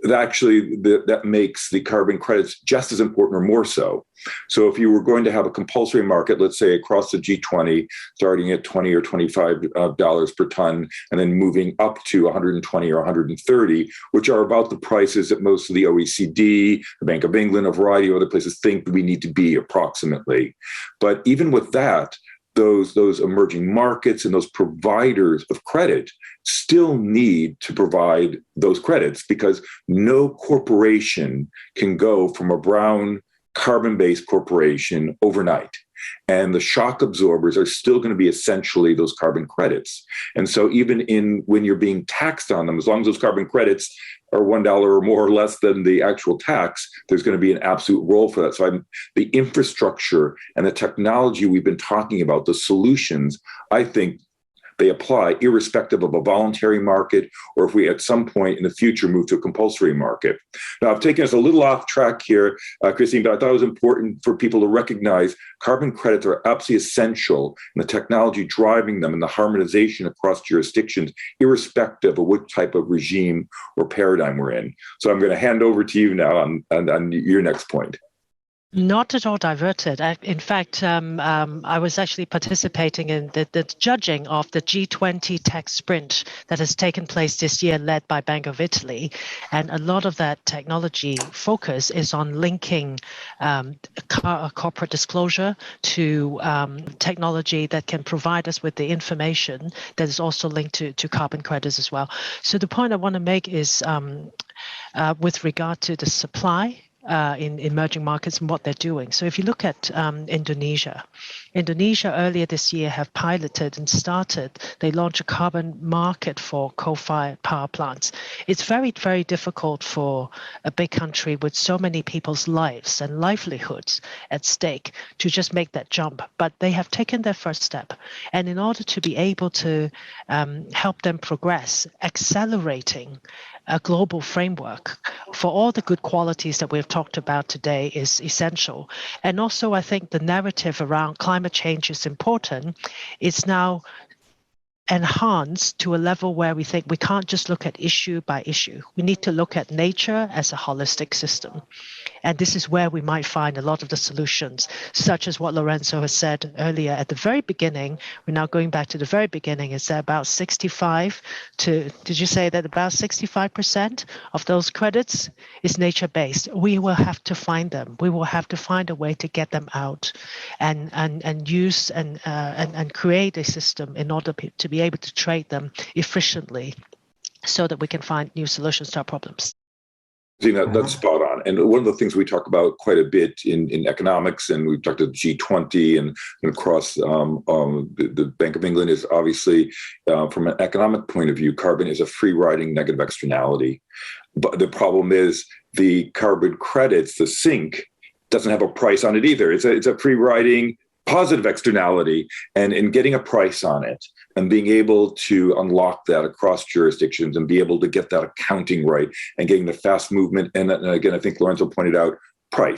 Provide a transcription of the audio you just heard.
that makes the carbon credits just as important or more so. So if you were going to have a compulsory market, let's say across the G20, starting at $20 or $25 per ton, and then moving up to 120 or 130, which are about the prices that most of the OECD, the Bank of England, a variety of other places think we need to be approximately. But even with that, those emerging markets and those providers of credit still need to provide those credits, because no corporation can go from a brown carbon-based corporation overnight. And the shock absorbers are still going to be essentially those carbon credits. And so even when you're being taxed on them, as long as those carbon credits are $1 or more or less than the actual tax, there's going to be an absolute role for that. So the infrastructure and the technology we've been talking about, the solutions, I think they apply irrespective of a voluntary market, or if we at some point in the future move to a compulsory market. Now, I've taken us a little off track here, Christine, but I thought it was important for people to recognize carbon credits are absolutely essential in the technology driving them and the harmonization across jurisdictions, irrespective of what type of regime or paradigm we're in. So I'm going to hand over to you now on your next point. Not at all diverted. In fact, I was actually participating in the judging of the G20 tech sprint that has taken place this year, led by Bank of Italy. And a lot of that technology focus is on linking corporate disclosure to technology that can provide us with the information that is also linked to carbon credits as well. So the point I want to make is with regard to the supply in emerging markets and what they're doing. So if you look at Indonesia earlier this year have piloted and started, they launched a carbon market for coal-fired power plants. It's very, very difficult for a big country with so many people's lives and livelihoods at stake to just make that jump. But they have taken their first step. And in order to be able to help them progress, accelerating a global framework for all the good qualities that we've talked about today is essential. And also, I think the narrative around climate change is important. It's now enhanced to a level where we think we can't just look at issue by issue. We need to look at nature as a holistic system. And this is where we might find a lot of the solutions, such as what Lorenzo has said earlier at the very beginning. We're now going back to the very beginning. Is that about 65 to, did you say that about 65% of those credits is nature-based? We will have to find them. We will have to find a way to get them out and use and create a system in order to be able to trade them efficiently so that we can find new solutions to our problems. That's spot on. And one of the things we talk about quite a bit in economics, and we've talked to G20 and across the Bank of England, is obviously from an economic point of view, carbon is a free riding negative externality. But the problem is the carbon credits, the sink, doesn't have a price on it either. It's a free riding positive externality, and in getting a price on it and being able to unlock that across jurisdictions and be able to get that accounting right and getting the fast movement. And again, I think Lorenzo pointed out price.